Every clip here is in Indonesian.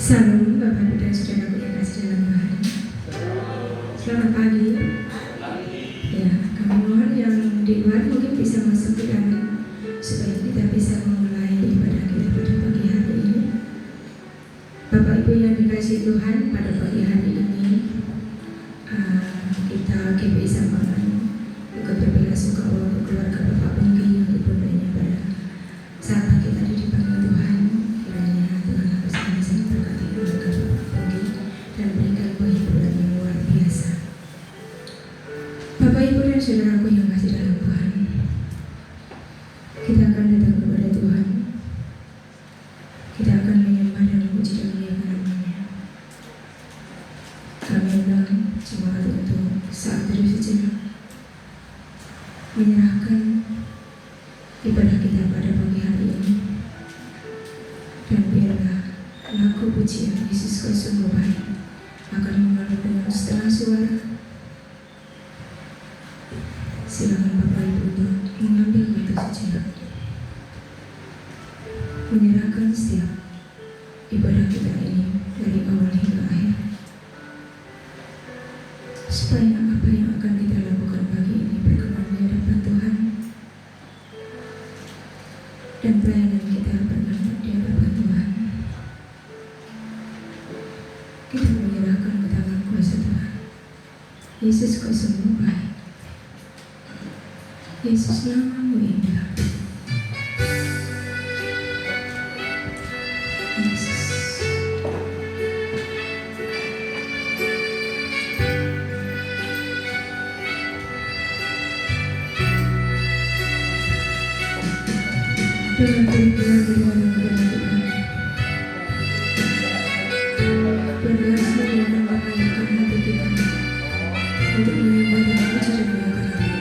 Salam Bapak Ibu dan Saudaraku yang kasih dalam Tuhan. Selamat pagi. Ya, kami mohon yang di luar mungkin bisa masuk ke dalam supaya kita bisa memulai ibadah kita pada pagi hari ini. Bapak Ibu yang dikasihi Tuhan, pada pagi hari ini kita GPI Sambangan ikut berbela-sungkawa untuk keluarga Bapak Pengki yang dipundanya pada saat pagi tadi dipanggil Tuhan. Kiranya Tuhan akan senantiasa memberkati keluarga Bapak Pengki dan berikan penghiburan yang luar biasa. Bapak Ibu dan Saudaraku yang kasih dalam Tuhan, kita akan datang kepada Tuhan. Kita akan menyembah dan memuji dan memuliakan nama-Nya. Kami undang jemaat untuk saat teduh sejenak, menyerahkan ibadah kita pada pagi hari ini, dan biarlah lagu pujian Yesus Kau sungguh baik akan mengalir dengan setengah suara. Silakan Bapak Ibu untuk mengambil waktu sejenak, menyerahkan setiap ibadah kita ini dari awal hingga akhir, supaya apa yang akan kita lakukan pagi ini berkenan di hadapan Tuhan, dan pelayanan kita bermanfaat di hadapan Tuhan. Kita menyerahkan ke tangan kuasa Tuhan. Yesus Kau sungguh baik. Yesus, nama-Mu indah. Yesus. Dengan kerinduan berdoa kepada Tuhan, biarlah semuanya mengayokan hati kita untuk menyembah dan memuji dan memuliakan nama-Nya.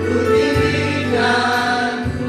Ku tinggikan, ku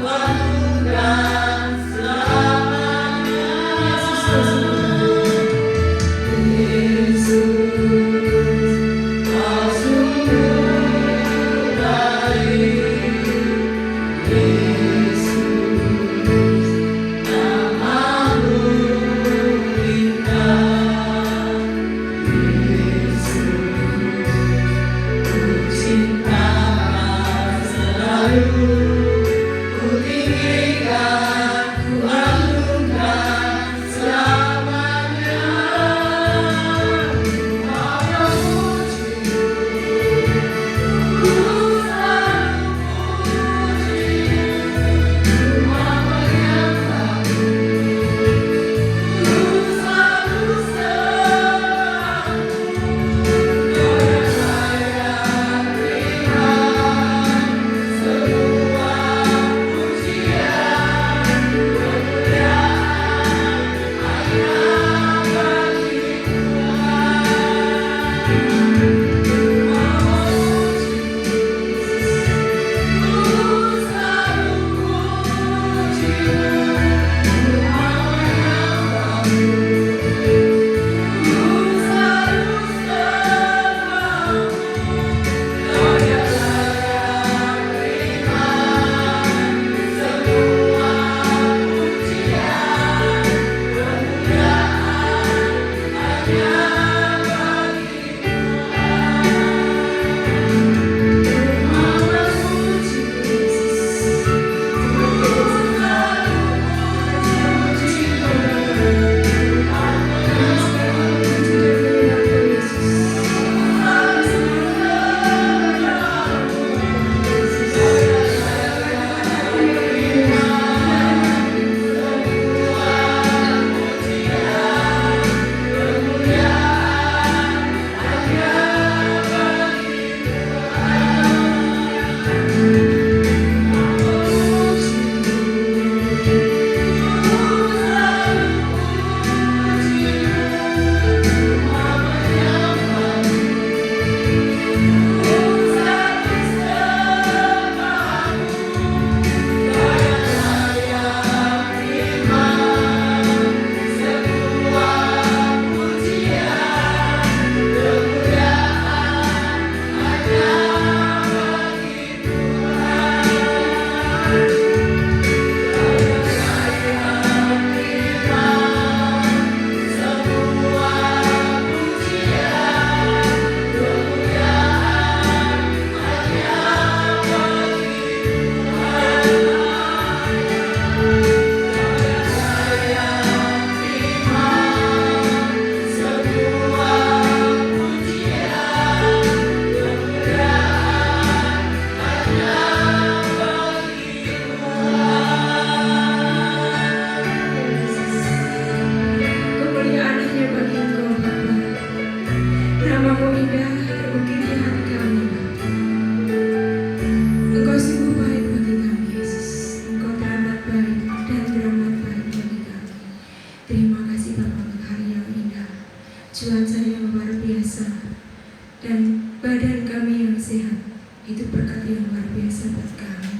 kuasa buat kami.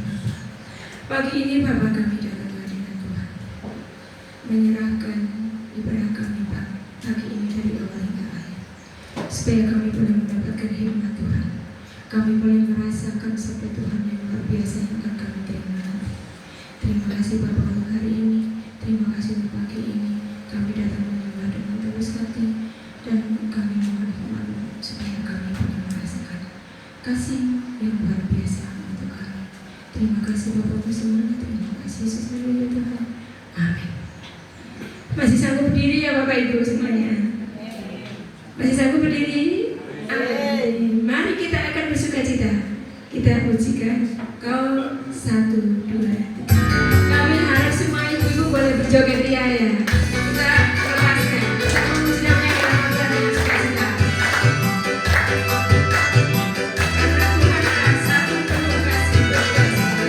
Pagi ini Bapa kami datang ke hadirat Tuhan, menyerahkan ibadah kami pagi ini dari awal hingga akhir, supaya kami boleh mendapatkan hikmat Tuhan. Kami boleh merasakan sabda Tuhan yang luar biasa yang akan kami terima nanti. Terima kasih Bapa untuk hari ini. Terima kasih untuk pagi ini. Kami datang menyembah dengan tulus hati, dan kami mohon hikmat supaya kami boleh merasakan kasih yang luar biasa untuk kami. Terima kasih Bapa semuanya. Terima kasih Yesus Haleluya Tuhan. Amin. Masih sanggup berdiri ya Bapak Ibu semuanya? Masih sanggup berdiri? Amin. Mari kita akan bersukacita. Kita pujikan Kau 1, 2, 3. Kami harap semua ibu-ibu boleh berjoget ria ya. Kita lepaskan. Kita memuji namanya dalam hati dengan sukacita. Karena Tuhan adalah satu penuh kasih berkuasa.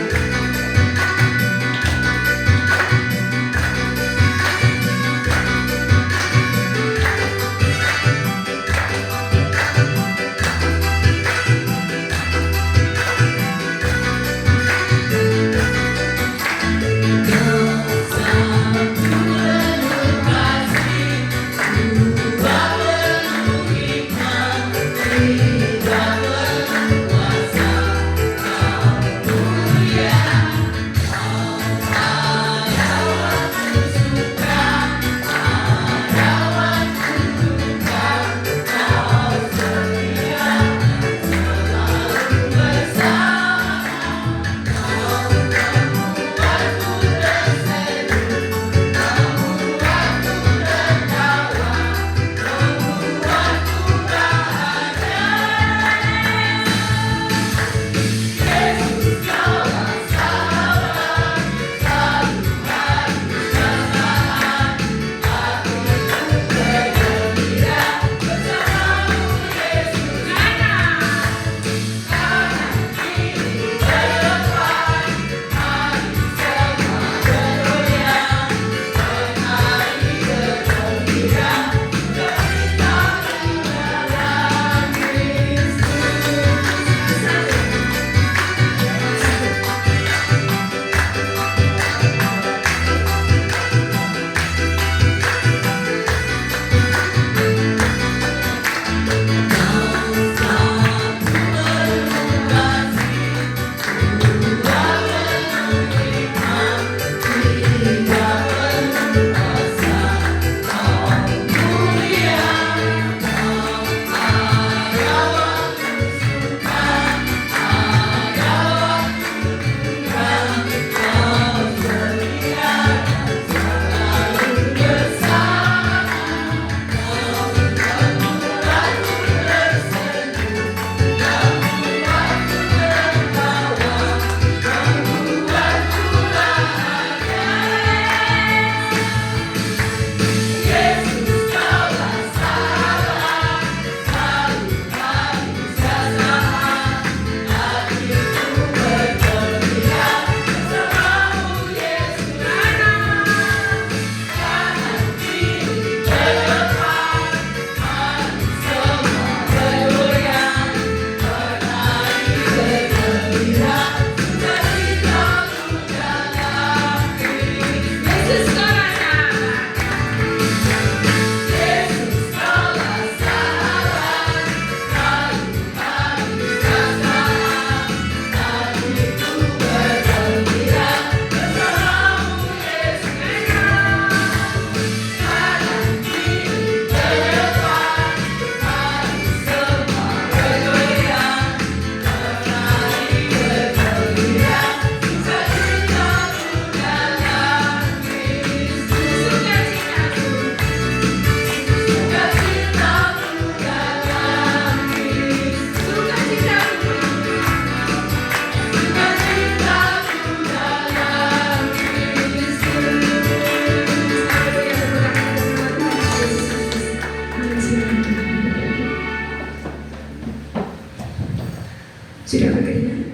Sudah berkeringat?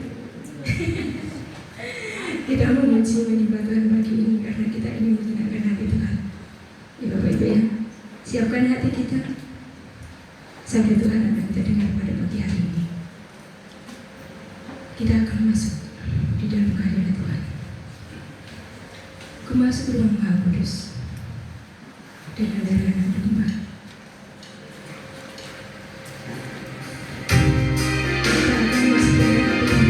Kita memuji menyembah Tuhan pagi ini karena kita ingin menyenangkan hati Tuhan. Ya Bapak Ibu ya, siapkan hati kita. Sabda Tuhan akan kita dengar pada pagi hari ini. Kita akan masuk di dalam kehadiran Tuhan. Aku masuk ruang Maha Kudus dan ada yang berkembang. Kita akan masuk ke dalam Tuhan.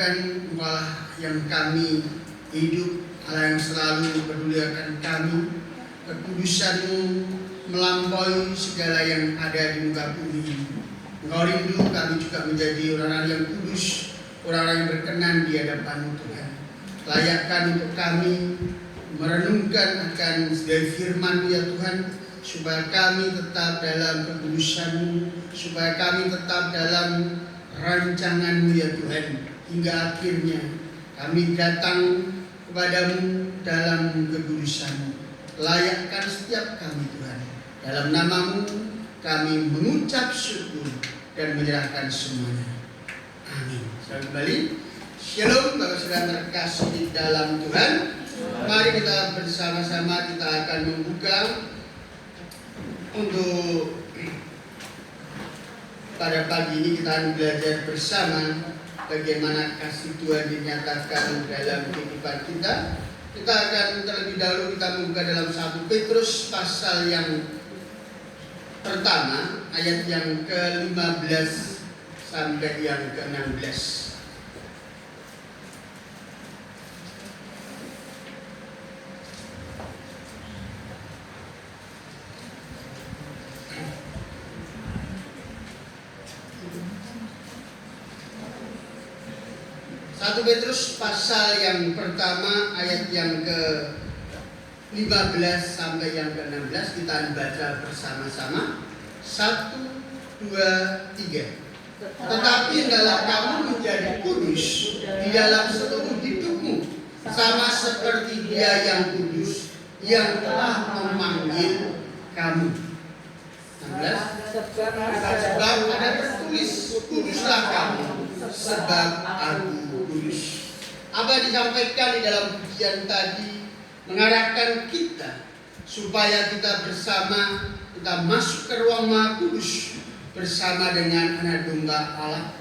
Tuhan, Engkaulah yang kami hidup, Allah yang selalu peduli akan kami. Kekudusan-Mu melampaui segala yang ada di muka bumi ini. Engkau rindu kami juga menjadi orang-orang yang kudus, orang-orang yang berkenan di hadapan-Mu Tuhan. Layakkan untuk kami merenungkan akan segala firman-Mu ya Tuhan, supaya kami tetap dalam kekudusan-Mu, supaya kami tetap dalam rancangan-Mu ya Tuhan, hingga akhirnya kami datang kepadamu dalam kekudusan-Mu. Layakkan setiap kami Tuhan. Dalam nama-Mu kami mengucap syukur dan menyerahkan semuanya. Amin. Saudara kembali, Shalom Bapak Saudara terkasih di dalam Tuhan. Mari kita bersama-sama kita akan membuka untuk pada pagi ini kita akan belajar bersama bagaimana kasih Tuhan dinyatakan dalam kehidupan kita. Kita akan terlebih dahulu kita membuka dalam 1 Petrus pasal yang pertama, ayat yang ke-15 sampai yang ke-16. Satu Petrus pasal yang pertama ayat yang ke-15 sampai yang ke-16 kita baca bersama-sama. 1, 2, 3. Tetapi hendaklah kamu menjadi kudus di dalam seluruh hidupmu, sama seperti Dia yang kudus yang telah memanggil kamu. 16. Sebab ada tertulis, kuduslah kamu, sebab Aku kudus. Apa yang disampaikan di dalam pujian tadi mengarahkan kita supaya kita bersama kita masuk ke ruang Maha Kudus bersama dengan anak domba Allah.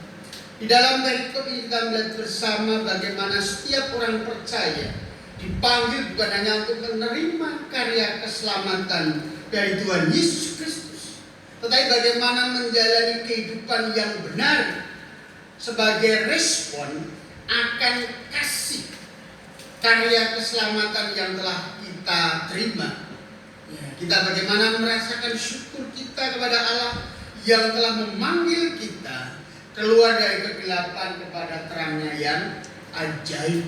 Di dalam perikop ini kita melihat bersama bagaimana setiap orang percaya dipanggil bukan hanya untuk menerima karya keselamatan dari Tuhan Yesus Kristus, tetapi bagaimana menjalani kehidupan yang benar sebagai respon akan kasih karya keselamatan yang telah kita terima. Kita bagaimana merasakan syukur kita kepada Allah yang telah memanggil kita keluar dari kegelapan kepada terangnya yang ajaib.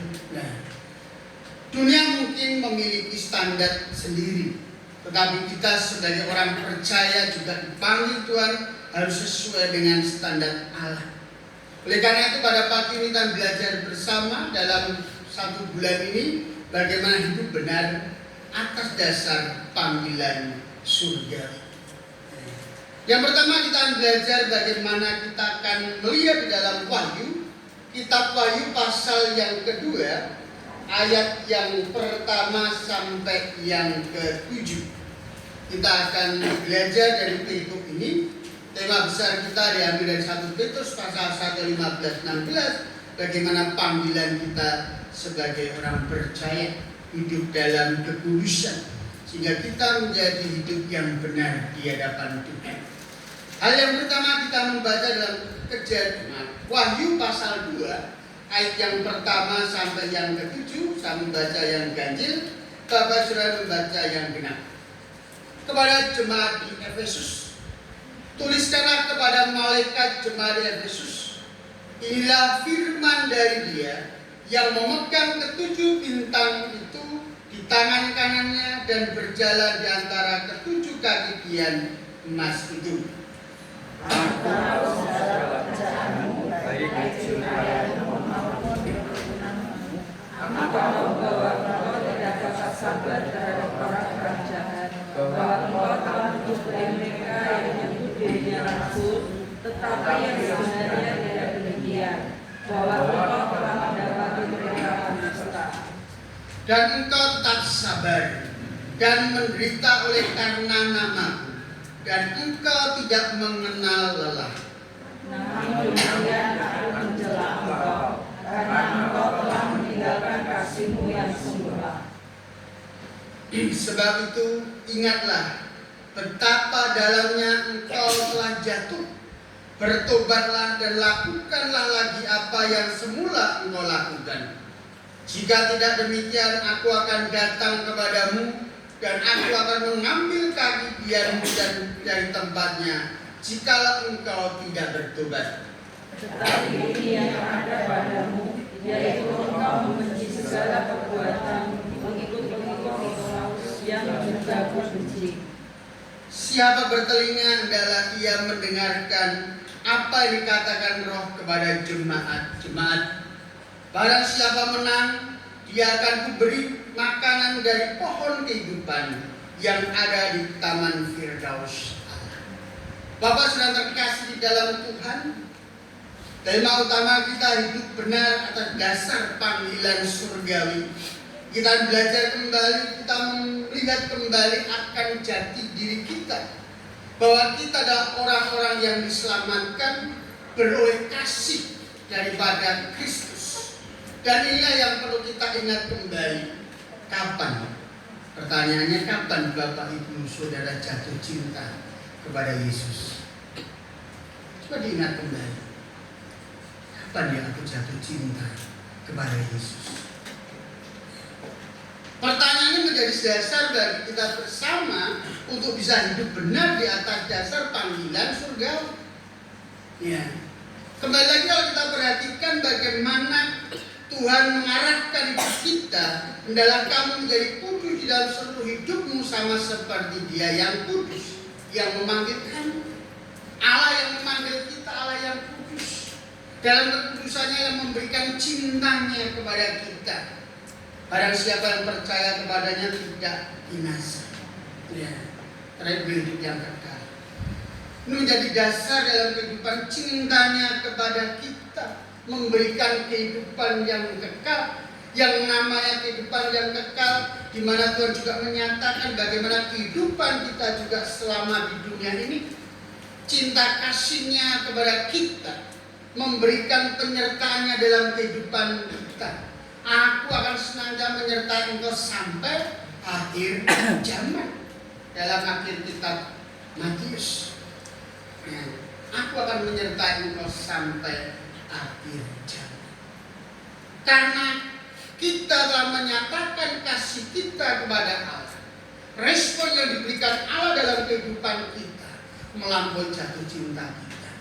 Dunia mungkin memiliki standar sendiri, tetapi kita sebagai orang percaya juga dipanggil Tuhan harus sesuai dengan standar Allah. Oleh karena itu pada pagi ini kita belajar bersama dalam 1 bulan ini bagaimana hidup benar atas dasar panggilan surga. Yang pertama kita akan belajar bagaimana kita akan melihat di dalam Wahyu, kitab Wahyu pasal yang kedua, ayat yang pertama sampai yang ke-7. Kita akan belajar dari perikop ini. Tema besar kita diambil dari 1 Petrus pasal 1, 15, 16. Bagaimana panggilan kita sebagai orang percaya hidup dalam kekudusan, sehingga kita menjadi hidup yang benar di hadapan Tuhan. Hal yang pertama kita membaca dalam Kejadian Wahyu pasal 2 ayat yang pertama sampai yang ke-7. Saya membaca yang ganjil, Bapak Saudara membaca yang genap. Kepada jemaat di Efesus, tuliskanlah kepada malaikat jemaat di Efesus, inilah firman dari Dia yang memegang ke-7 bintang itu di tangan kanannya dan berjalan di antara ke-7 kaki tiang emas itu. Sabar terhadap orang-orang jahat, bahwa engkau telah memberi mereka yang menyebut dirinya rasul, tetapi yang sebenarnya tidak demikian, bahwa engkau telah mendapati mereka dusta. Dan engkau tetap sabar dan menderita oleh karena namaku, dan engkau tidak mengenal lelah. Namun demikian aku mencela engkau, karena engkau telah meninggalkan kasihmu yang semula. Sebab itu ingatlah betapa dalamnya engkau telah jatuh. Bertobatlah dan lakukanlah lagi apa yang semula engkau lakukan. Jika tidak demikian, aku akan datang kepadamu dan aku akan mengambil kaki biarmu dari tempatnya, jikalau engkau tidak bertobat. Tetapi ini yang ada padamu, yaitu engkau membenci segala perbuatan pengikut-pengikut Nikolaus yang juga benci. Siapa bertelinga hendaklah ia mendengarkan apa yang dikatakan Roh kepada jemaat-jemaat. Barang siapa menang, dia akan kuberi makanan dari pohon kehidupan yang ada di Taman Firdaus Allah. Bapak sedang terkasih di dalam Tuhan. Tema utama kita hidup benar atas dasar panggilan surgawi. Kita belajar kembali, kita melihat kembali akan jati diri kita, bahwa kita adalah orang-orang yang diselamatkan beroleh kasih daripada Kristus. Dan inilah yang perlu kita ingat kembali. Kapan? Pertanyaannya, kapan Bapak Ibu Saudara jatuh cinta kepada Yesus? Coba diingat kembali. Kapan ya aku jatuh cinta kepada Yesus? Pertanyaan ini menjadi dasar bagi kita bersama untuk bisa hidup benar di atas dasar panggilan surgawi. Ya. Kembali lagi kalau kita perhatikan bagaimana Tuhan mengarahkan hidup kita, hendaklah kamu menjadi kudus di dalam seluruh hidupmu sama seperti Dia yang kudus, yang memanggil kamu. Allah yang memanggil kita, Allah yang kudus. Dalam kekudusannya yang memberikan cintanya kepada kita. Barang siapa yang percaya kepadanya tidak binasa, ya, terakhir hidup yang kekal. Ini menjadi dasar dalam kehidupan cintanya kepada kita, memberikan kehidupan yang kekal, yang namanya kehidupan yang kekal, di mana Tuhan juga menyatakan bagaimana kehidupan kita juga selama di dunia ini. Cinta kasih-Nya kepada kita, memberikan penyertaannya dalam kehidupan kita. Aku akan senantiasa menyertai engkau sampai akhir zaman. Dalam akhir kitab Matius, ya, aku akan menyertai engkau sampai akhir zaman. Karena kita telah menyatakan kasih kita kepada Allah. Respon yang diberikan Allah dalam kehidupan kita melampaui jatuh cinta kita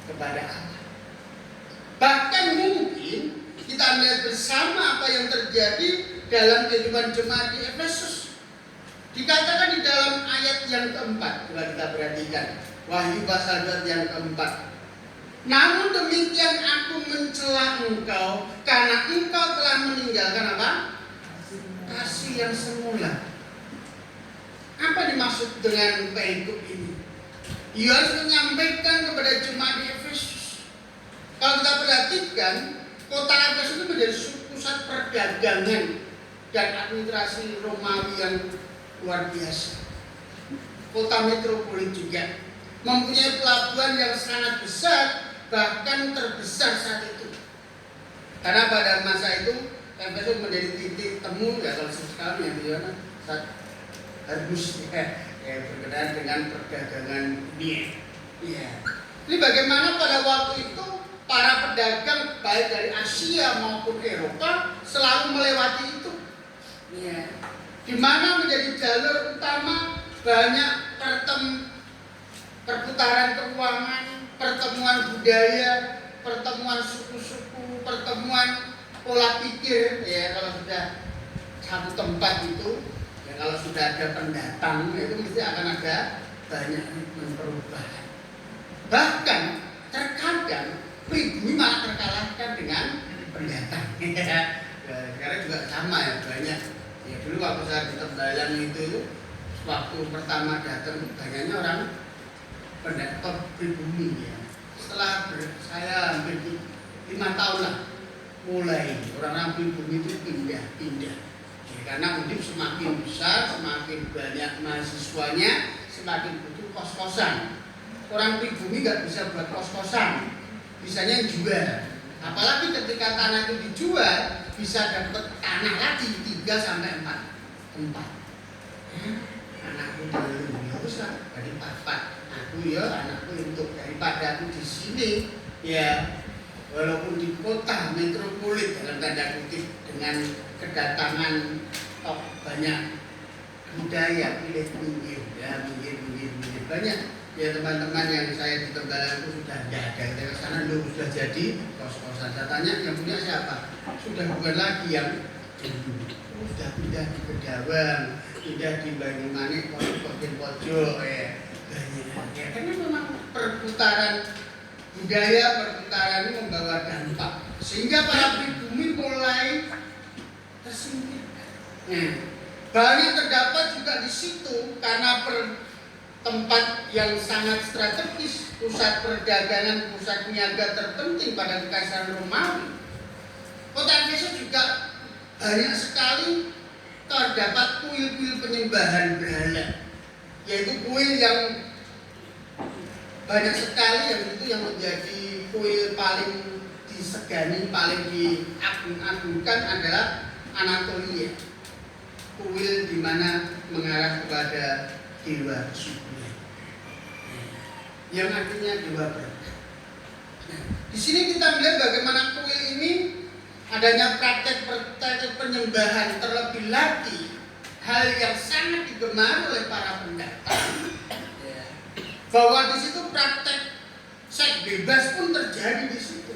kepada Allah. Bahkan mungkin kita melihat bersama apa yang terjadi dalam kehidupan jemaat di Efesus. Dikatakan di dalam ayat yang keempat, coba kita perhatikan, Wahyu pasal 2 yang keempat. Namun demikian aku mencela engkau, karena engkau telah meninggalkan apa? Kasih yang semula. Apa dimaksud dengan perikop ini? Yohanes menyampaikan kepada jemaat di Efesus. Kalau kita perhatikan, kota Efesus itu menjadi pusat perdagangan dan administrasi Romawi yang luar biasa. Kota metropolit juga, mempunyai pelabuhan yang sangat besar, bahkan terbesar saat itu. Karena pada masa itu Efesus menjadi titik temu, ya kalau sekarang yang di mana harus berkenaan dengan perdagangan dunia. Ya. Ini bagaimana pada waktu itu para pedagang baik dari Asia maupun Eropa selalu melewati itu, ya. Di mana menjadi jalur utama banyak perputaran keuangan, pertemuan budaya, pertemuan suku-suku, pertemuan pola pikir. Ya, kalau sudah satu tempat itu, ya kalau sudah ada pendatang, itu mesti akan ada banyak perubahan. Bahkan terkadang pribumi malah terkalahkan dengan pendatang. Sekarang juga sama ya, banyak. Ya dulu waktu saya di Tembalang itu, waktu pertama datang banyaknya orang pendatang pribumi ya. Setelah saya hampir 5 tahun lah, mulai orang-orang pribumi itu pindah. Ya, karena Undip semakin besar, semakin banyak mahasiswanya, semakin butuh kos-kosan. Orang pribumi nggak bisa buat kos-kosan, bisanya jual. Apalagi ketika tanah itu dijual, bisa dapat tanah lagi 3-4 tempat. Anakku belum, ya usah, dari 4. Nah, anakku untuk daripada aku di sini ya, walaupun di kota metropolit dalam tanda kutip dengan kedatangan banyak budaya, pilih minggir ya, minggir banyak ya teman-teman yang saya di Tembalang itu sudah nggak ada, kita ke sana dulu sudah jadi kos-kosan. Saya tanya yang punya siapa, sudah bukan lagi yang sudah pindah di Kedawang, pindah di Banyumanik, pojok ya banyak ya, karena memang perputaran budaya, perputaran ini membawa dampak sehingga para pribumi mulai tersingkirkan. Banyak terdapat juga di situ karena tempat yang sangat strategis, pusat perdagangan, pusat niaga terpenting pada Kekaisaran Romawi. Kota Efesus juga banyak sekali terdapat kuil-kuil penyembahan berhala, yaitu kuil yang banyak sekali yang menjadi kuil paling disegani, paling diagung-agungkan adalah Anatolia, kuil di mana mengarah kepada dewa kesuburan, yang artinya dewa berkah. Di sini kita melihat bagaimana kuil ini adanya praktek penyembahan, terlebih lagi hal yang sangat digemari oleh para pendatang. Bahwa di situ praktek seks bebas pun terjadi di situ.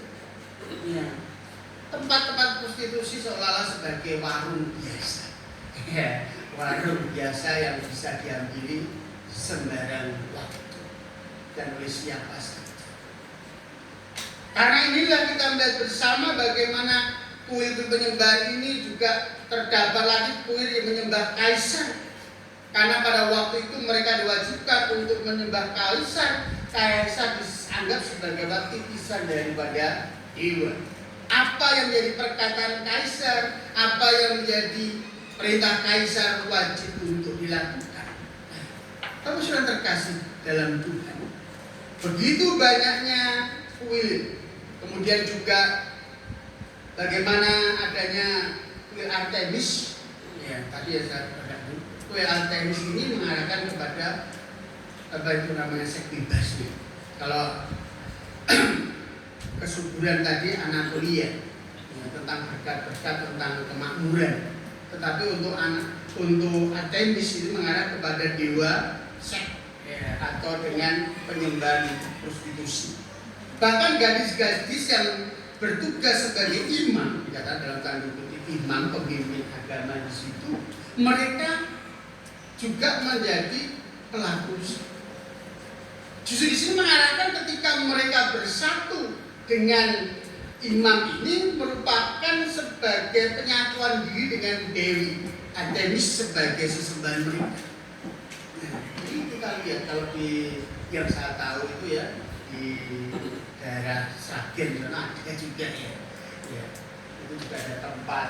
Tempat-tempat prostitusi seolah-olah sebagai warung biasa. Warung biasa yang bisa diambil sembarang waktu dan oleh siapa saja. Karena inilah kita melihat bersama bagaimana kuil penyembahan ini juga terdapat lagi kuil yang menyembah kaisar. Karena pada waktu itu mereka diwajibkan untuk menyembah kaisar. Kaisar dianggap sebagai titisan daripada dewa. Apa yang menjadi perkataan kaisar, apa yang menjadi perintah kaisar wajib untuk dilakukan. Kamu sudah terkasih dalam Tuhan. Begitu banyaknya kuil. Kemudian juga bagaimana adanya kuil Artemis. Ya, tadi saya katakan kuil Artemis ini mengarahkan kepada apa itu namanya seks bebas. Kalau kesuburan tadi Anatolia, ya, tentang berkat-berkat, tentang kemakmuran. Tetapi untuk Artemis itu mengarah kepada dewa seks, ya, atau dengan penyembahan prostitusi. Bahkan gadis-gadis yang bertugas sebagai imam, dikatakan dalam tanda kutip imam, pemimpin agama di situ, mereka juga menjadi pelaku. Justru di sini mengarahkan ketika mereka bersatu dengan imam ini merupakan sebagai penyatuan diri dengan Dewi Artemis sebagai sesembahan mereka. Nah, jadi kita lihat kalau di yang saya tahu itu ya di daerah Sragen sana ada juga ya, itu juga ada tempat.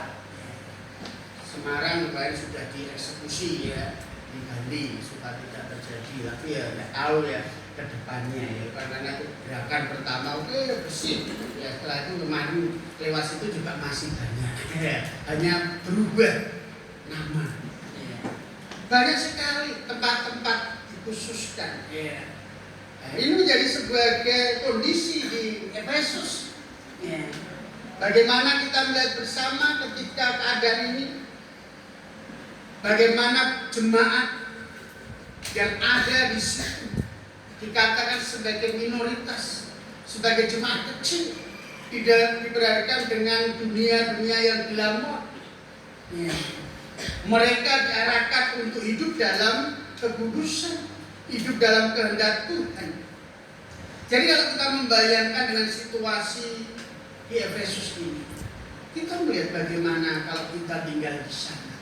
Semarang kemarin sudah dieksekusi ya, diganti supaya tidak terjadi, tapi ya nggak tahu ya ke depannya ya, karena itu gerakan pertama oke bersih ya, setelah itu kemarin lewat itu juga masih banyak ya, hanya berubah nama ya. Banyak sekali tempat-tempat dikhususkan ya. Nah, ini menjadi sebagai kondisi di Efesus ya. Bagaimana kita melihat bersama ketika keadaan ini, bagaimana jemaat yang ada di situ dikatakan sebagai minoritas, sebagai jemaat kecil, tidak diperhadapkan dengan dunia-dunia yang glamor. Ya. Mereka diarahkan untuk hidup dalam kekudusan, hidup dalam kehendak Tuhan. Jadi kalau kita membayangkan dengan situasi di Efesus ini, kita melihat bagaimana kalau kita tinggal di sana,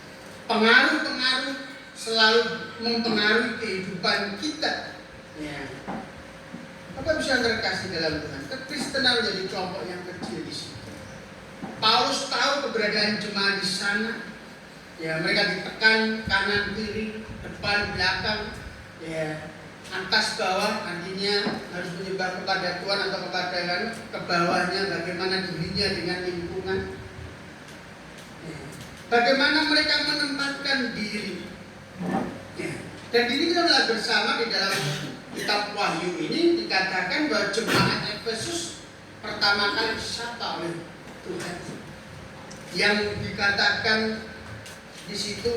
pengaruh-pengaruh selalu mempengaruhi kehidupan kita. Ya. Apa bisa terkasih dalam Tuhan? Kekristenan menjadi kelompok yang kecil di situ. Paulus tahu keberadaan jemaat di sana. Ya, mereka ditekan kanan kiri, depan belakang, ya, atas bawah, artinya harus menyembah kepada Tuhan atau kepada ke bawahnya, bagaimana dirinya dengan lingkungan. Ya. Bagaimana mereka menempatkan diri. Ya. Dan ini kita melihat bersama di dalam kitab Wahyu ini dikatakan bahwa jemaat Efesus pertama kali disapa oleh Tuhan. Yang dikatakan di situ,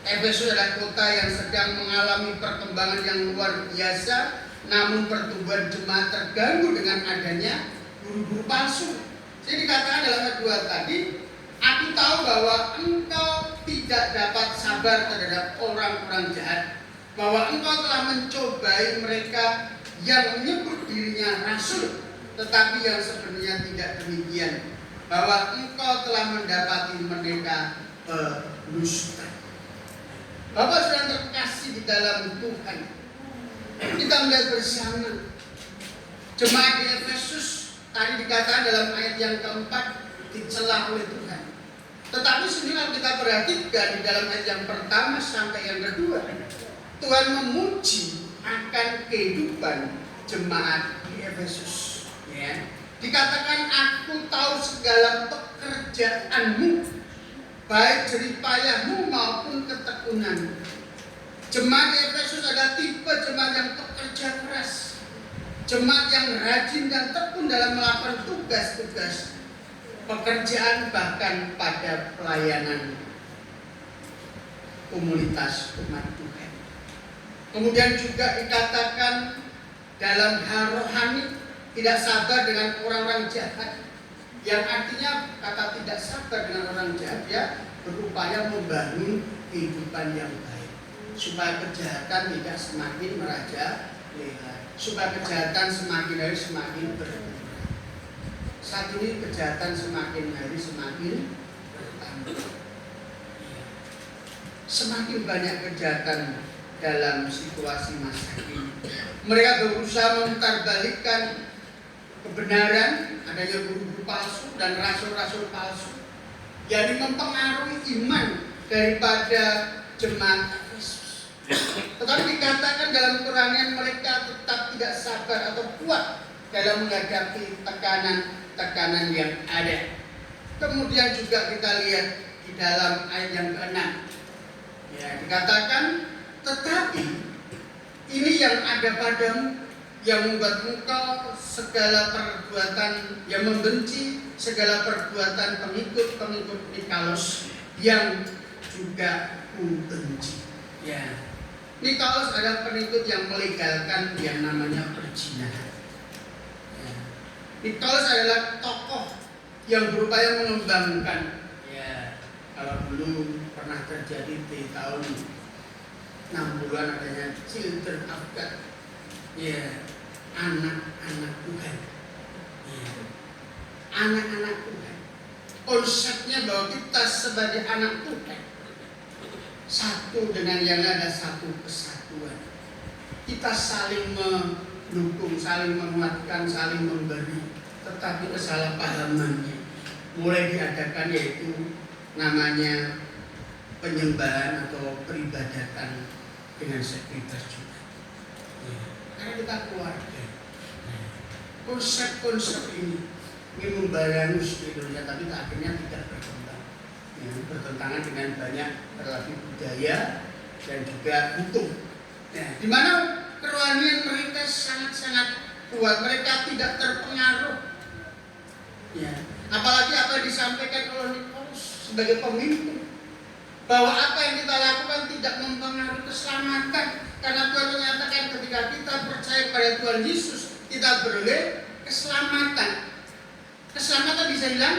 Efesus adalah kota yang sedang mengalami perkembangan yang luar biasa, namun pertumbuhan jemaat terganggu dengan adanya guru-guru palsu. Jadi dikatakan dalam ayat 2 tadi, aku tahu bahwa engkau tidak dapat sabar terhadap orang-orang jahat, bahwa engkau telah mencobai mereka yang menyebut dirinya rasul, tetapi yang sebenarnya tidak demikian, bahwa engkau telah mendapati mereka pendusta. Bapak sudah terkasih di dalam Tuhan, kita melihat bersama jemaat di Efesus tadi dikatakan dalam ayat yang keempat dicela oleh Tuhan. Tetapi sebenarnya kita perhatikan di dalam ayat yang pertama sampai yang kedua, Tuhan memuji akan kehidupan jemaat di Efesus. Ya. Dikatakan aku tahu segala pekerjaanmu, baik jeripayahmu maupun ketekunanmu. Jemaat di Efesus adalah tipe jemaat yang pekerja keras, jemaat yang rajin dan tekun dalam melakukan tugas-tugas pekerjaan, bahkan pada pelayanan komunitas umat Tuhan. Kemudian juga dikatakan dalam hal rohani tidak sabar dengan orang-orang jahat, yang artinya kata tidak sabar dengan orang jahat, ya berupaya membangun kehidupan yang baik supaya kejahatan tidak semakin merajalela, supaya kejahatan semakin hari semakin berkurang. Saat ini kejahatan semakin hari semakin bertambah. Semakin banyak kejahatan dalam situasi masa ini. Mereka berusaha memutarbalikkan kebenaran, adanya guru-guru palsu dan rasul-rasul palsu, yang mempengaruhi iman daripada jemaat Efesus. Tetapi dikatakan dalam Qur'an mereka tetap tidak sabar atau kuat dalam menghadapi tekanan yang ada. Kemudian juga kita lihat di dalam ayat yang ke-6, ya, dikatakan tetapi ini yang ada padamu, yang membuat engkau segala perbuatan, yang membenci segala perbuatan pengikut-pengikut Nikolas yang juga ku benci. Ya, Nikolas adalah pengikut yang melegalkan yang namanya perzinahan. Ya. Nikolas adalah tokoh yang berupaya mengembangkan. Ya, kalau dulu pernah terjadi di tahun 60-an adanya Children of God. Ya, anak-anak Tuhan. Ya. Anak-anak Tuhan. Konsepnya bahwa kita sebagai anak Tuhan satu dengan yang ada satu kesatuan. Kita saling mendukung, saling menguatkan, saling memberi. Tetapi kesalahpahamannya mulai diadakan, yaitu namanya penyembahan atau peribadatan dengan sekuritas juga. Ya. Karena kita keluarga. Konsep-konsep ini membarangus di Indonesia, tapi akhirnya tidak berkembang. Ya, bertentangan dengan banyak relasi budaya dan juga hukum. Ya, di mana kerohanian mereka sangat-sangat kuat, mereka tidak terpengaruh. Ya, apalagi apa yang disampaikan oleh Nikolas sebagai pemimpin, bahwa apa yang kita lakukan tidak mempengaruhi keselamatan, karena Tuhan menyatakan ketika kita percaya pada Tuhan Yesus kita beroleh keselamatan. Keselamatan bisa hilang?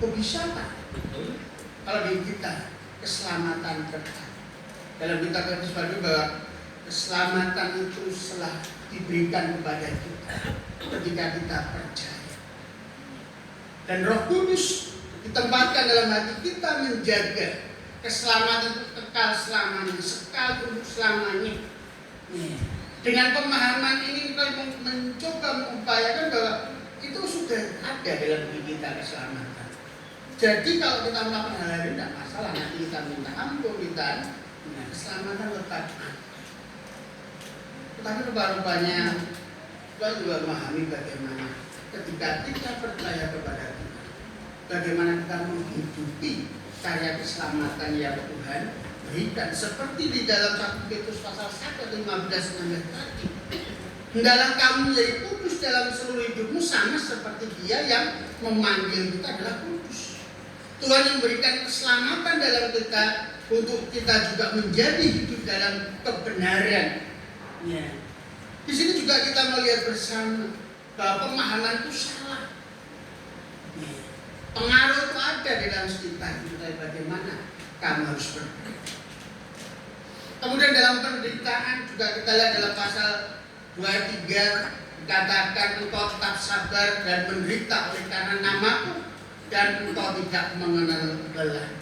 Kok bisa Pak? Kalau di kita keselamatan kekal. Dalam kitab Efesus bahwa keselamatan itu telah diberikan kepada kita ketika kita percaya. Dan Roh Kudus ditempatkan dalam hati kita menjaga keselamatan itu kekal selamanya, sekal untuk selamanya. Dengan pemahaman ini kita mencoba mengupayakan bahwa itu sudah ada dalam diri kita keselamatan. Jadi kalau kita melakukan hal ini tidak masalah, nanti kita minta ampun, keselamatan tetap ada. Tetapi rupa-rupanya kita juga memahami bagaimana ketika kita percaya kepada Tuhan, bagaimana kita menghidupi karya keselamatan yang Tuhan berikan. Seperti di dalam 1 Petrus pasal 1 ayat 15-16 tadi. Hendaklah kamu menjadi kudus dalam seluruh hidupmu, sama seperti Dia yang memanggil kita adalah kudus. Tuhan yang memberikan keselamatan dalam kita untuk kita juga menjadi hidup dalam kebenaran. Ya. Di sini juga kita melihat bersama bahwa pemahaman itu salah. Ya. Pengaruh itu ada di dalam sekitar kita, bagaimana kamu harus berdoa. Kemudian dalam penderitaan juga kita lihat dalam pasal 23 dikatakan engkau tetap sabar dan menderita oleh karena namaku dan engkau tidak mengenal lelah.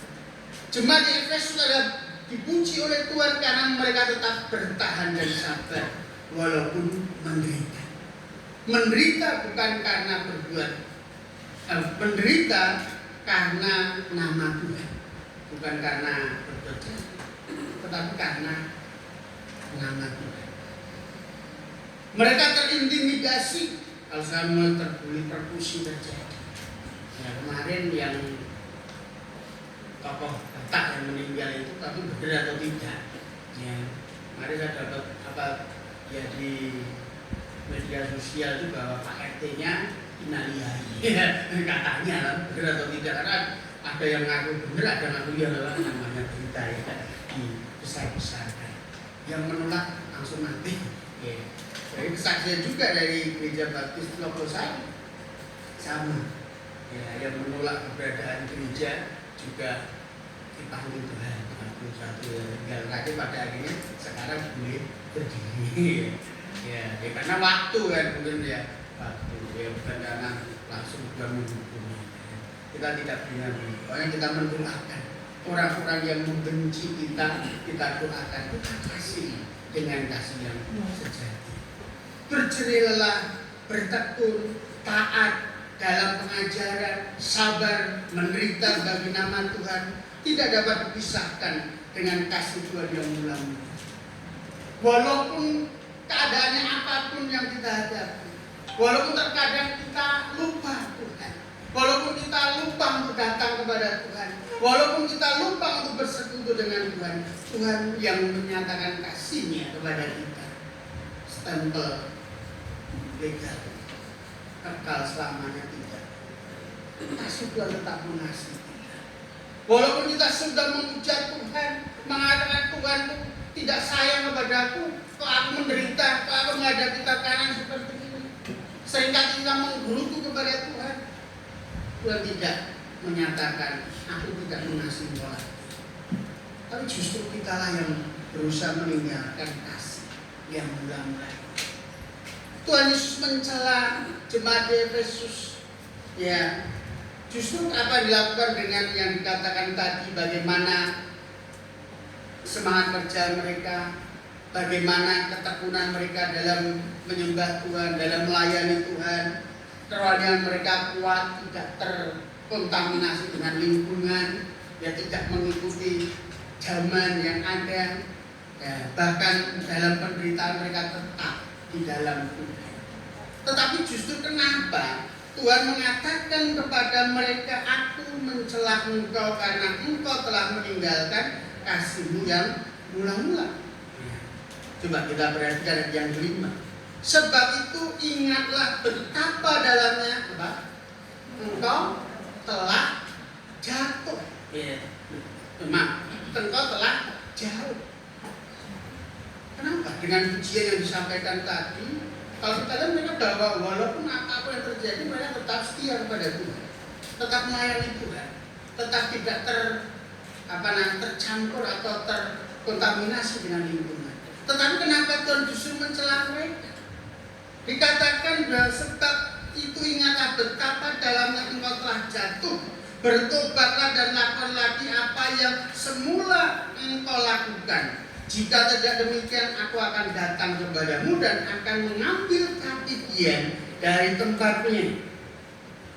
Jemaat di Efesus adalah dipuji oleh Tuhan karena mereka tetap bertahan dan sabar walaupun menderita. Menderita bukan karena berbuat, menderita karena nama Tuhan, bukan karena berbuat, tetapi karena nama Tuhan. Mereka terintimidasi kalau sama terbuli persekusi terjadi. Ya, kemarin yang tokoh Batak yang meninggal itu, tapi benar atau tidak? Ya, kemarin saya dapat ya di media sosial itu bahwa Pak RT-nya inaliahi. Katanya lah, benar atau tidak? Karena ada yang ngaku benar, ada yang ngaku ya lah, namanya berita ya dibesar-besarkan. Yang menolak langsung mati. Ya. Jadi kesaksian juga dari Gereja Baptis Logosari sama. Ya, yang menolak keberadaan gereja juga dipanggil Tuhan. Satu tinggal lagi pada akhirnya sekarang boleh berdiri. Ya, karena waktu kan mungkin ya waktu ya bukan karena langsung juga menghukumi. Kita tidak bilang, pokoknya kita mendoakan orang-orang yang membenci kita doakan, kita kasih dengan kasih yang sejati. Berjerilah, bertekun, taat dalam pengajaran, sabar, menderita bagi nama Tuhan, tidak dapat dipisahkan dengan kasih Tuhan yang mula-mula. Walaupun keadaannya apapun yang kita hadapi, walaupun terkadang kita lupa Tuhan, walaupun kita lupa untuk datang kepada Tuhan, walaupun kita lupa untuk bersekutu dengan Tuhan, Tuhan yang menyatakan kasih-Nya kepada kita, stempel legal, kekal selamanya tidak. Kasih Tuhan tetap mengasihi kita. Walaupun kita sudah menghujat Tuhan, mengatakan Tuhan itu tidak sayang kepadaku, kok aku menderita, kok aku menghadapi tekanan seperti ini. Seringkali kita menggerutu kepada Tuhan. Tuhan tidak menyatakan aku tidak mengasihi lagi. Tapi justru kitalah yang berusaha meninggalkan kasih yang mula-mula. Tuhan Yesus mencela jemaat di Efesus. Ya, justru apa dilakukan dengan yang dikatakan tadi, bagaimana semangat kerja mereka, bagaimana ketekunan mereka dalam menyembah Tuhan, dalam melayani Tuhan, kerohanian mereka kuat, tidak terkontaminasi dengan lingkungan, ya tidak mengikuti zaman yang ada, ya, bahkan dalam penderitaan mereka tetap di dalam Tuhan. Tetapi justru kenapa Tuhan mengatakan kepada mereka, aku mencela engkau karena engkau telah meninggalkan kasih-Mu yang mula-mula. Coba kita perhatikan yang kelima. Sebab itu ingatlah betapa dalamnya apa? Engkau telah jatuh. Engkau telah jauh. Kenapa? Dengan pujian yang disampaikan tadi, kalau kita lihat mereka bahwa walaupun apapun yang terjadi, mereka tetap setia kepada Tuhan, tetap melayani Tuhan, tetap tidak tercampur atau terkontaminasi dengan lingkungan. Tetapi kenapa Tuhan justru mencela mereka? Dikatakan bahwa sebab itu ingatlah betapa dalamnya engkau telah jatuh, bertobatlah dan lakukan lagi apa yang semula engkau lakukan. Jika tidak demikian, aku akan datang kepadamu dan akan mengambil katipian dari tempatnya.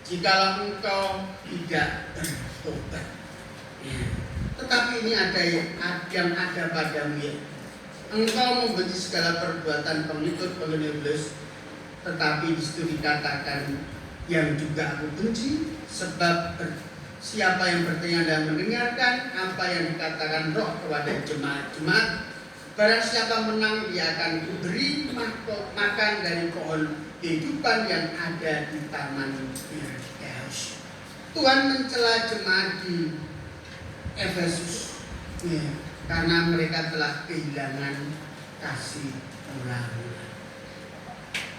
Jikalau engkau tidak bertobat. Ya. Tetapi ini ada yang ada padamu ya. Engkau membenci segala perbuatan pengikut iblis, tetapi di situ dikatakan yang juga aku benci, sebab Siapa yang bertanya dan mendengarkan apa yang dikatakan Roh kepada jemaat-jemaat, barang siapa menang, dia akan diberi makan dari pohon kehidupan yang ada di taman Firdaus. Tuhan mencela jemaat di Efesus karena mereka telah kehilangan kasih mula-mula.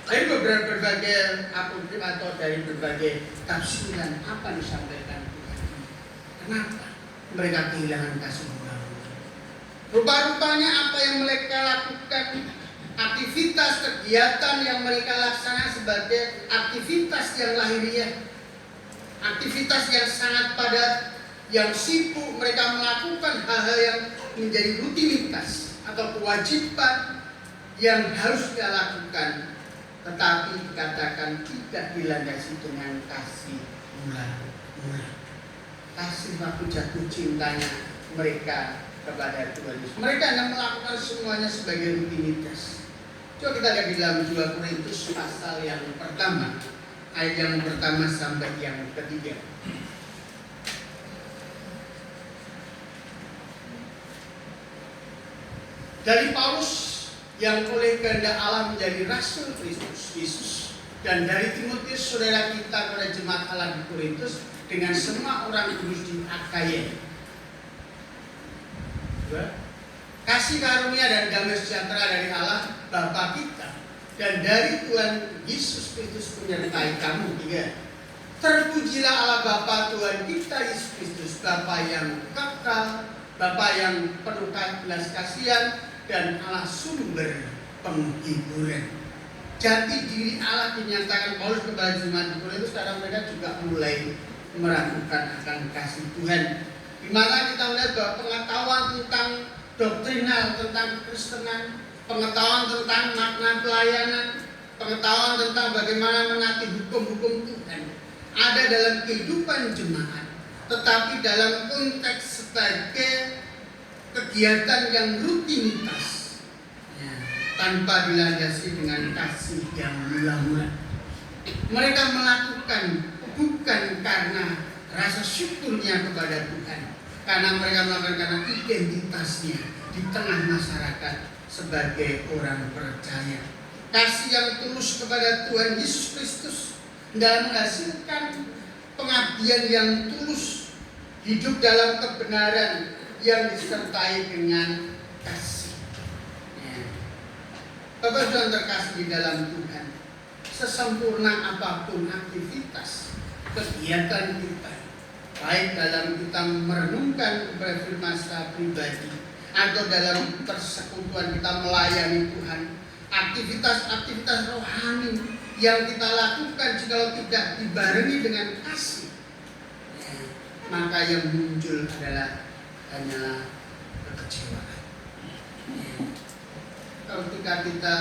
Dari berbagai apokrif atau dari berbagai tafsiran apa disampaikan Tuhan. Kenapa mereka kehilangan kasih mula-mula? Rupa-rupanya apa yang mereka lakukan, aktivitas kegiatan yang mereka laksanakan sebagai aktivitas yang lahiriah, aktivitas yang sangat padat, yang sibuk, mereka melakukan hal-hal yang menjadi rutinitas atau kewajiban yang harus dia lakukan, tetapi dikatakan tidak dilandasi dengan kasih mula-mula. Kasih waktu jatuh cintanya mereka kepada Tuhan Yesus. Mereka hanya melakukan semuanya sebagai rutinitas. Coba kita lihat di dalam 2 Korintus pasal yang pertama, ayat yang pertama sampai yang ketiga. Dari Paulus yang oleh kehendak Allah menjadi rasul Kristus Yesus, dan dari Timotius saudara kita kepada jemaat Allah di Korintus dengan semua orang kudus di Akaya. Kasih karunia dan damai sejahtera dari Allah Bapa kita dan dari Tuhan Yesus Kristus menyertai kamu. 3. Terpujilah Allah Bapa Tuhan kita Yesus Kristus, Bapa yang kekal, Bapa yang penuh belas kasihan, dan Allah sumber penghiburan. Jati diri Allah dinyatakan Paulus kepada jemaat di Korintus karena mereka juga mulai meragukan akan kasih Tuhan. Di mana kita melihat bahwa pengetahuan tentang doktrinal tentang Kristenan, pengetahuan tentang makna pelayanan, pengetahuan tentang bagaimana menaati hukum-hukum Tuhan ada dalam kehidupan jemaat, tetapi dalam konteks sebagai kegiatan yang rutinitas, tanpa dilandasi dengan kasih yang mula-mula. Mereka melakukan bukan karena rasa syukurnya kepada Tuhan, karena mereka melakukan karena identitasnya di tengah masyarakat sebagai orang percaya. Kasih yang tulus kepada Tuhan Yesus Kristus dalam menghasilkan pengabdian yang tulus, hidup dalam kebenaran yang disertai dengan kasih. Bapak dan terkasih di dalam Tuhan, sesempurna apapun aktivitas kegiatan kita, baik dalam kita merenungkan kepada firman secara pribadi atau dalam persekutuan kita melayani Tuhan, aktivitas-aktivitas rohani yang kita lakukan jika tidak dibarengi dengan kasih, maka yang muncul hanyalah kekecewaan. Ketika kita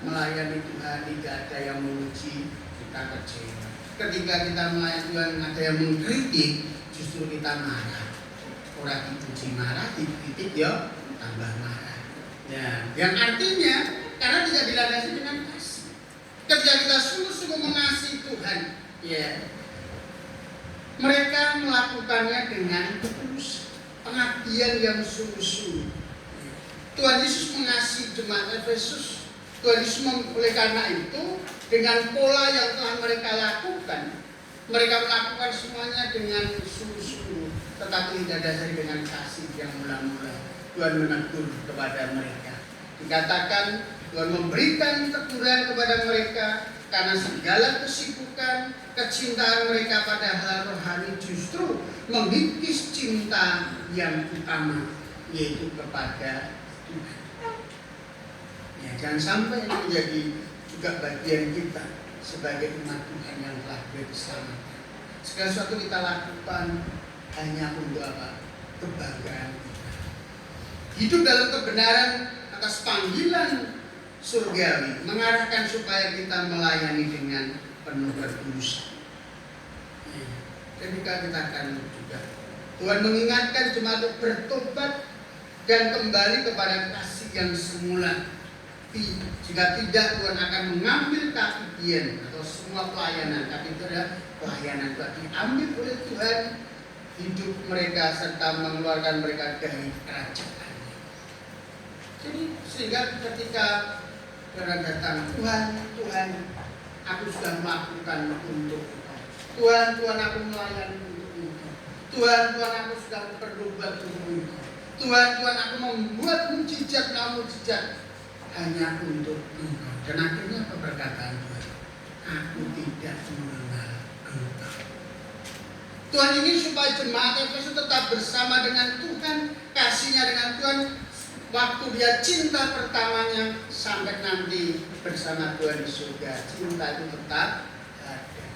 melayani Tuhan tidak ada yang memuji, kita kecewa. Ketika kita melayani Tuhan ada yang mengkritik, justru kita marah. Orang dipuji marah, dikritik ya tambah marah. Yang artinya karena tidak dilandasi dengan kasih. Ketika kita sungguh-sungguh mengasihi Tuhan, mereka melakukannya dengan tulus, pengabdian yang sungguh-sungguh. Tuhan Yesus mengasihi jemaat Efesus. Tuhan Yesus oleh karena itu dengan pola yang telah mereka lakukan, mereka melakukan semuanya dengan sungguh-sungguh, tetapi tidak dasari dengan kasih yang mula-mula. Tuhan menegur kepada mereka. Dikatakan Tuhan memberikan teguran kepada mereka karena segala kesibukan, kecintaan mereka pada hal rohani justru mengikis cinta yang utama, yaitu kepada Tuhan. Jangan sampai ini menjadi juga bagian kita sebagai umat Tuhan yang telah diselamatkan. Segala sesuatu kita lakukan hanya untuk apa? Kebanggaan kita. Hidup dalam kebenaran atas panggilan surgawi mengarahkan supaya kita melayani dengan penuh ketulusan. Ketika kita akan juga Tuhan mengingatkan jemaat untuk bertobat dan kembali kepada kasih yang semula. Jika tidak, Tuhan akan mengambil kakian atau semua pelayanan. Tapi itu adalah pelayanan Tuhan diambil oleh Tuhan hidup mereka serta mengeluarkan mereka dari kerajaan. Jadi sehingga ketika saudara datang, Tuhan, aku sudah melakukan untuk Engkau. Tuhan, aku melayani untuk Engkau. Tuhan, aku sudah berdoa untuk Engkau. Tuhan, aku membuat mujizat hanya untuk Engkau. Dan akhirnya apa perkataan Tuhan? Aku tidak mengenal Engkau. Tuhan ingin supaya jemaat Efesus tetap bersama dengan Tuhan, kasihnya dengan Tuhan, waktu dia cinta pertamanya sampai nanti bersama Tuhan di surga. Cinta itu tetap ada,